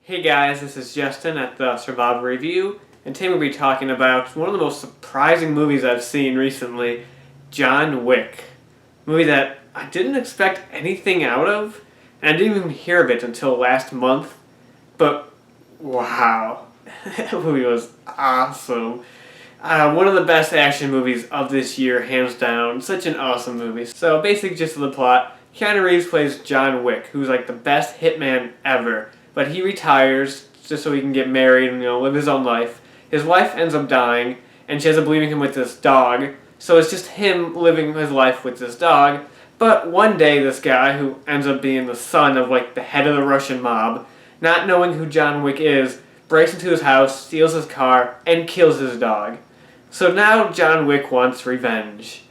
Hey guys, this is Justin at the Survival Review, and today we'll be talking about one of the most surprising movies I've seen recently, John Wick. A movie that I didn't expect anything out of, and I didn't even hear of it until last month, but wow, that movie was awesome. One of the best action movies of this year, hands down. Such an awesome movie. So basic gist of the plot, Keanu Reeves plays John Wick, who's like the best hitman ever. But he retires just so he can get married and live his own life. His wife ends up dying, and she ends up leaving him with this dog. So it's just him living his life with this dog. But one day, this guy, who ends up being the son of like the head of the Russian mob, not knowing who John Wick is, breaks into his house, steals his car, and kills his dog. So now John Wick wants revenge.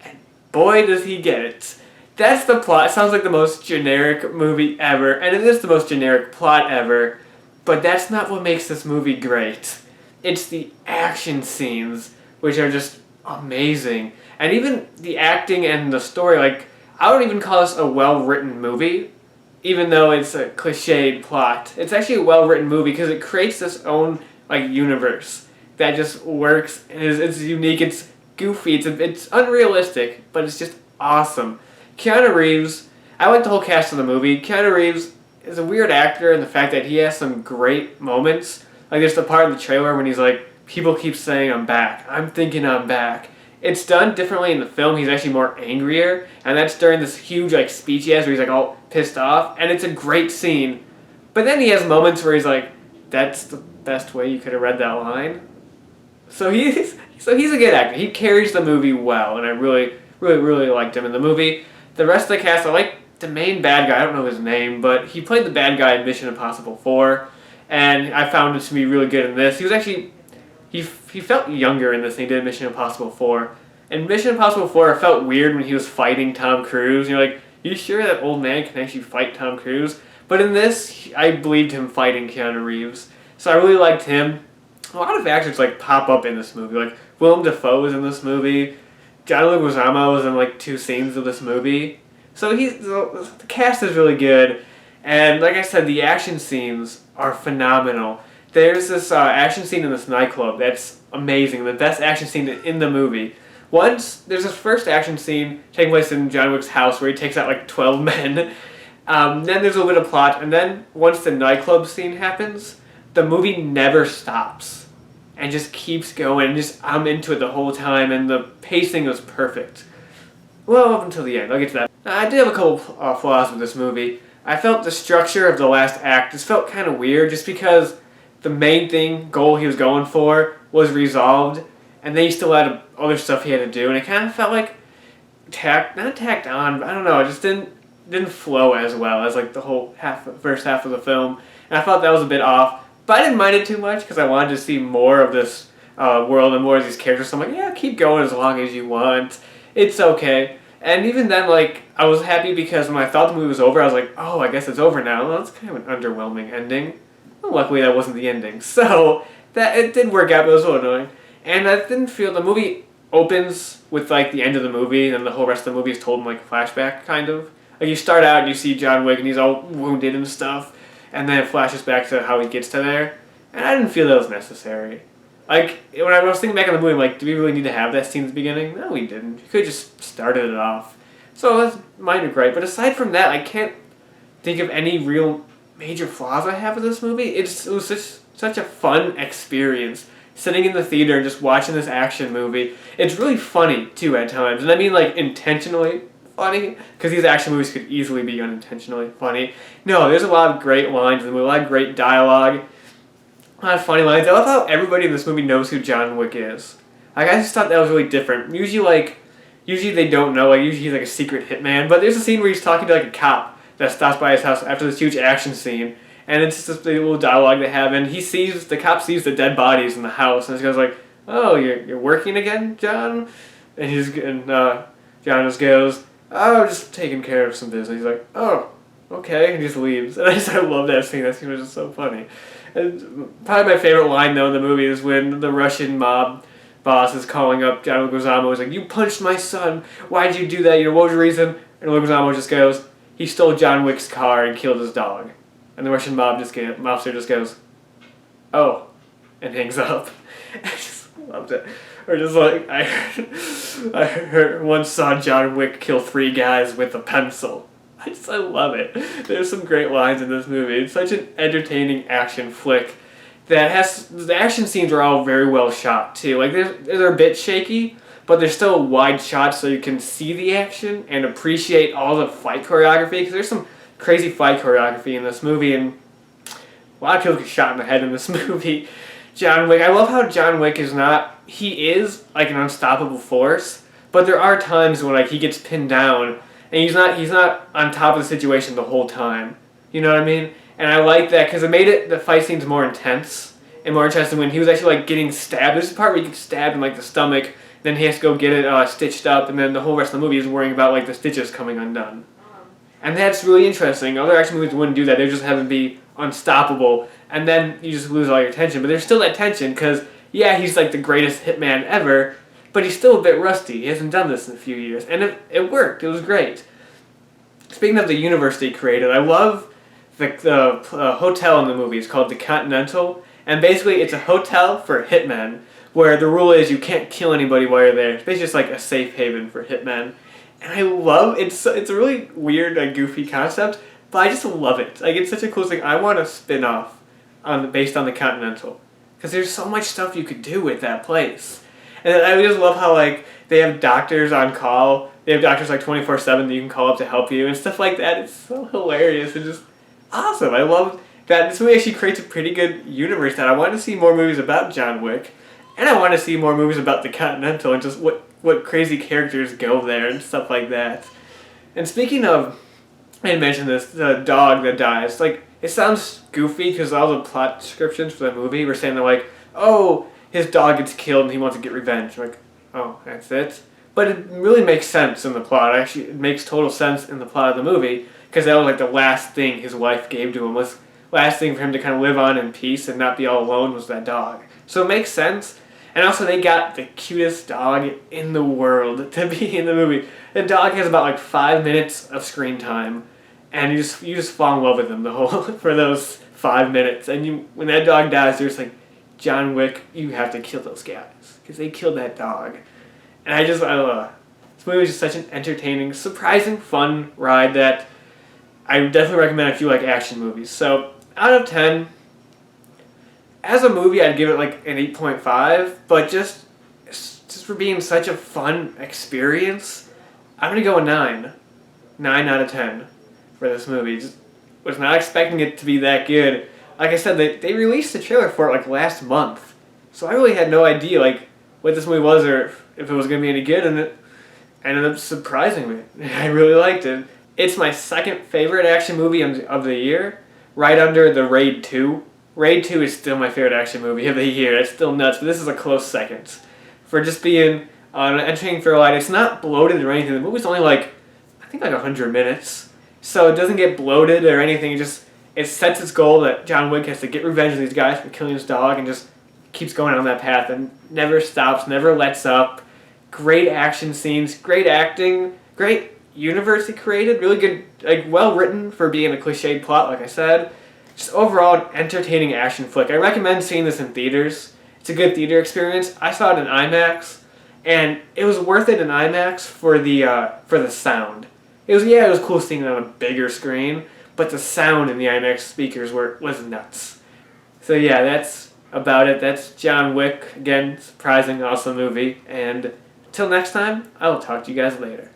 And boy does he get it. That's the plot. It sounds like the most generic movie ever, and it is the most generic plot ever, but that's not what makes this movie great. It's the action scenes, which are just amazing. And even the acting and the story, like, I would even call this a well-written movie, even though it's a cliched plot. It's actually a well-written movie because it creates this own, like, universe that just works, and it's unique, it's goofy, it's unrealistic, but it's just awesome. Keanu Reeves, I like the whole cast of the movie. Keanu Reeves is a weird actor in the fact that he has some great moments. Like there's the part in the trailer when he's like, people keep saying I'm back. I'm thinking I'm back. It's done differently in the film. He's actually more angrier. And that's during this huge like speech he has where he's like all pissed off. And it's a great scene. But then he has moments where he's like, that's the best way you could have read that line. So he's a good actor. He carries the movie well. And I really liked him in the movie. The rest of the cast, I like the main bad guy, I don't know his name, but he played the bad guy in Mission Impossible 4, and I found it to be really good in this. He was actually, he felt younger in this than he did in Mission Impossible 4. In Mission Impossible 4, it felt weird when he was fighting Tom Cruise. You're like, you sure that old man can actually fight Tom Cruise? But in this, I believed him fighting Keanu Reeves. So I really liked him. A lot of actors like pop up in this movie, like Willem Dafoe was in this movie. John Leguizamo was in like 2 scenes of this movie. So the cast is really good. And like I said, the action scenes are phenomenal. There's this action scene in this nightclub that's amazing. The best action scene in the movie. There's this first action scene taking place in John Wick's house where he takes out like 12 men. Then there's a little bit of plot. And then once the nightclub scene happens, the movie never stops. And just keeps going, and I'm into it the whole time, and the pacing was perfect. Well, up until the end, I'll get to that. I did have a couple flaws with this movie. I felt the structure of the last act just felt kind of weird, just because the main goal he was going for was resolved, and then he still had other stuff he had to do, and it kind of felt like not tacked on, but I don't know, it just didn't flow as well as like the whole first half of the film, and I thought that was a bit off. But I didn't mind it too much because I wanted to see more of this world and more of these characters. So I'm like, yeah, keep going as long as you want. It's okay. And even then, like, I was happy because when I thought the movie was over, I was like, oh, I guess it's over now. Well, that's kind of an underwhelming ending. Well, luckily, that wasn't the ending. So it did work out, but it was a little annoying. And I didn't feel the movie opens with like the end of the movie, and then the whole rest of the movie is told in like a flashback, kind of. Like you start out and you see John Wick and he's all wounded and stuff. And then it flashes back to how he gets to there. And I didn't feel that was necessary. Like, when I was thinking back on the movie, I'm like, do we really need to have that scene at the beginning? No, we didn't. You could have just started it off. So that's minor gripe. But aside from that, I can't think of any real major flaws I have with this movie. It was such a fun experience. Sitting in the theater and just watching this action movie. It's really funny, too, at times. And I mean, like, intentionally funny, because these action movies could easily be unintentionally funny. No, there's a lot of great lines in the movie, a lot of great dialogue, a lot of funny lines. I love how everybody in this movie knows who John Wick is. Like, I just thought that was really different. Usually they don't know, like, usually he's like a secret hitman, but there's a scene where he's talking to like a cop that stops by his house after this huge action scene, and it's just this little dialogue they have, and the cop sees the dead bodies in the house, and he goes like, oh, you're working again, John? And John just goes, oh, just taking care of some business. He's like, oh, okay, and he just leaves. And I love that scene. That scene was just so funny. And probably my favorite line, though, in the movie is when the Russian mob boss is calling up John Leguizamo. He's like, you punched my son. Why'd you do that? What was your reason? And Leguizamo just goes, he stole John Wick's car and killed his dog. and the Russian mobster just goes, "Oh," and hangs up. I just loved it. Or just like I once saw John Wick kill 3 guys with a pencil. I love it. There's some great lines in this movie. It's such an entertaining action flick that has the action scenes are all very well shot too. Like they're a bit shaky, but they're still wide shots so you can see the action and appreciate all the fight choreography. Because there's some crazy fight choreography in this movie, and a lot of people get shot in the head in this movie. John Wick. I love how John Wick is not. He is like an unstoppable force, but there are times when like he gets pinned down. And he's not on top of the situation the whole time. You know what I mean? And I like that because it made the fight scenes more intense and more interesting when he was actually like getting stabbed. There's a part where he gets stabbed in like the stomach, then he has to go get it stitched up, and then the whole rest of the movie is worrying about like the stitches coming undone. And that's really interesting. Other action movies wouldn't do that. They just have him be unstoppable, and then you just lose all your tension. But there's still that tension because yeah, he's like the greatest hitman ever. But he's still a bit rusty. He hasn't done this in a few years. And it worked. It was great. Speaking of the universe they created, I love the hotel in the movie. It's called the Continental. And basically it's a hotel for hitmen where the rule is you can't kill anybody while you're there. It's basically just like a safe haven for hitmen. And I love it's a really weird, goofy concept, but I just love it. Like, it's such a cool thing. I want a spin-off based on the Continental. Because there's so much stuff you could do with that place. And I just love how, like, they have doctors on call. They have doctors, like, 24/7 that you can call up to help you and stuff like that. It's so hilarious and just awesome. I love that. This movie actually creates a pretty good universe that I want to see more movies about John Wick. And I want to see more movies about the Continental and just what crazy characters go there and stuff like that. And speaking of, I didn't mention this, the dog that dies. Like, it sounds goofy because all the plot descriptions for the movie were saying they're like, oh, his dog gets killed and he wants to get revenge. Like, oh, that's it? But it really makes sense in the plot. Actually, it makes total sense in the plot of the movie because that was like the last thing his wife gave to him. Was last thing for him to kind of live on in peace and not be all alone was that dog. So it makes sense. And also they got the cutest dog in the world to be in the movie. The dog has about like 5 minutes of screen time, and you just fall in love with him the whole for those 5 minutes. And when that dog dies, you're just like, John Wick, you have to kill those guys because they killed that dog. And I this movie was just such an entertaining, surprising, fun ride that I would definitely recommend if you like action movies. So out of 10, as a movie, I'd give it like an 8.5. But just for being such a fun experience, I'm gonna go a 9. 9 out of 10 for this movie. Just was not expecting it to be that good. Like I said, they released the trailer for it like last month, so I really had no idea like what this movie was or if it was gonna be any good, and it ended up surprising me. I really liked it. It's my second favorite action movie of the year, right under the Raid 2. Raid 2 is still my favorite action movie of the year. It's still nuts, but this is a close second for just being an entertaining thrill ride. It's not bloated or anything. The movie's only like I think like 100 minutes, so it doesn't get bloated or anything. It sets its goal that John Wick has to get revenge on these guys for killing his dog and just keeps going on that path and never stops, never lets up. Great action scenes, great acting, great universe he created, really good, like well written for being a cliched plot, like I said. Just overall an entertaining action flick. I recommend seeing this in theaters. It's a good theater experience. I saw it in IMAX, and it was worth it in IMAX for the sound. It was cool seeing it on a bigger screen, but the sound in the IMAX speakers was nuts. So yeah, that's about it. That's John Wick. Again, surprising, awesome movie. And until next time, I will talk to you guys later.